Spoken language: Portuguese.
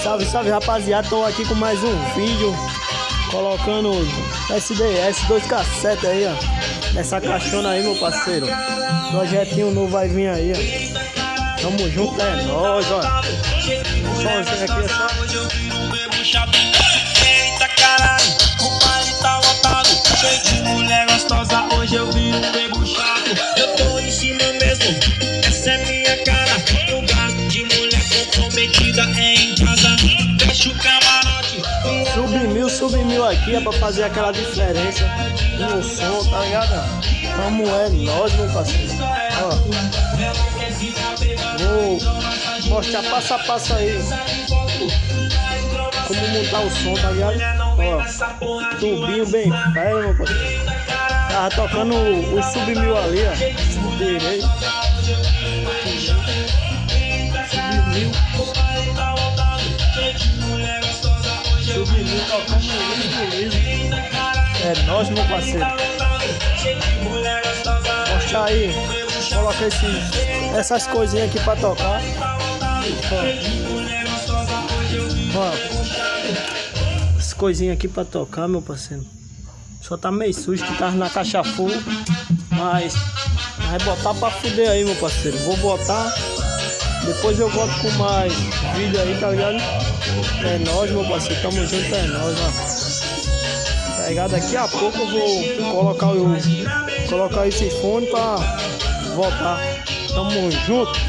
Salve, salve, rapaziada, tô aqui com mais um vídeo colocando SDS 2 cassete aí, ó, nessa caixona aí, meu parceiro. Projetinho novo vai vir aí, ó. Tamo junto, é nóis, ó. Sozinho aqui é só. Eita caralho, o baile tá lotado, cheio de mulher gostosa, hoje eu vi um bebo chato. Eu tô em cima mesmo, essa é minha cara. Lugar de mulher comprometida é em casa. Deixa o camarote. Sub mil aqui é pra fazer aquela diferença no som, tá ligado? Como é nóis, meu parceiro. Ó, vou mostrar passo a passo aí como montar o som, tá ligado? Ó, tubinho bem velho, meu parceiro. Tava tocando o sub mil ali, ó. Direito. Sub mil tocando liso. É nóis, meu parceiro. Mostrar aí. Coloca essas coisinhas aqui pra tocar. Ó, essas coisinhas aqui pra tocar, meu parceiro. Só tá meio sujo que tava na caixa full. Mas vai botar pra fuder aí, meu parceiro. Vou botar. Depois eu volto com mais vídeo aí, tá ligado? É nóis, meu parceiro. Tamo junto, é nóis, ó. Tá ligado? Daqui a pouco eu vou colocar esse fone pra voltar. Tamo junto.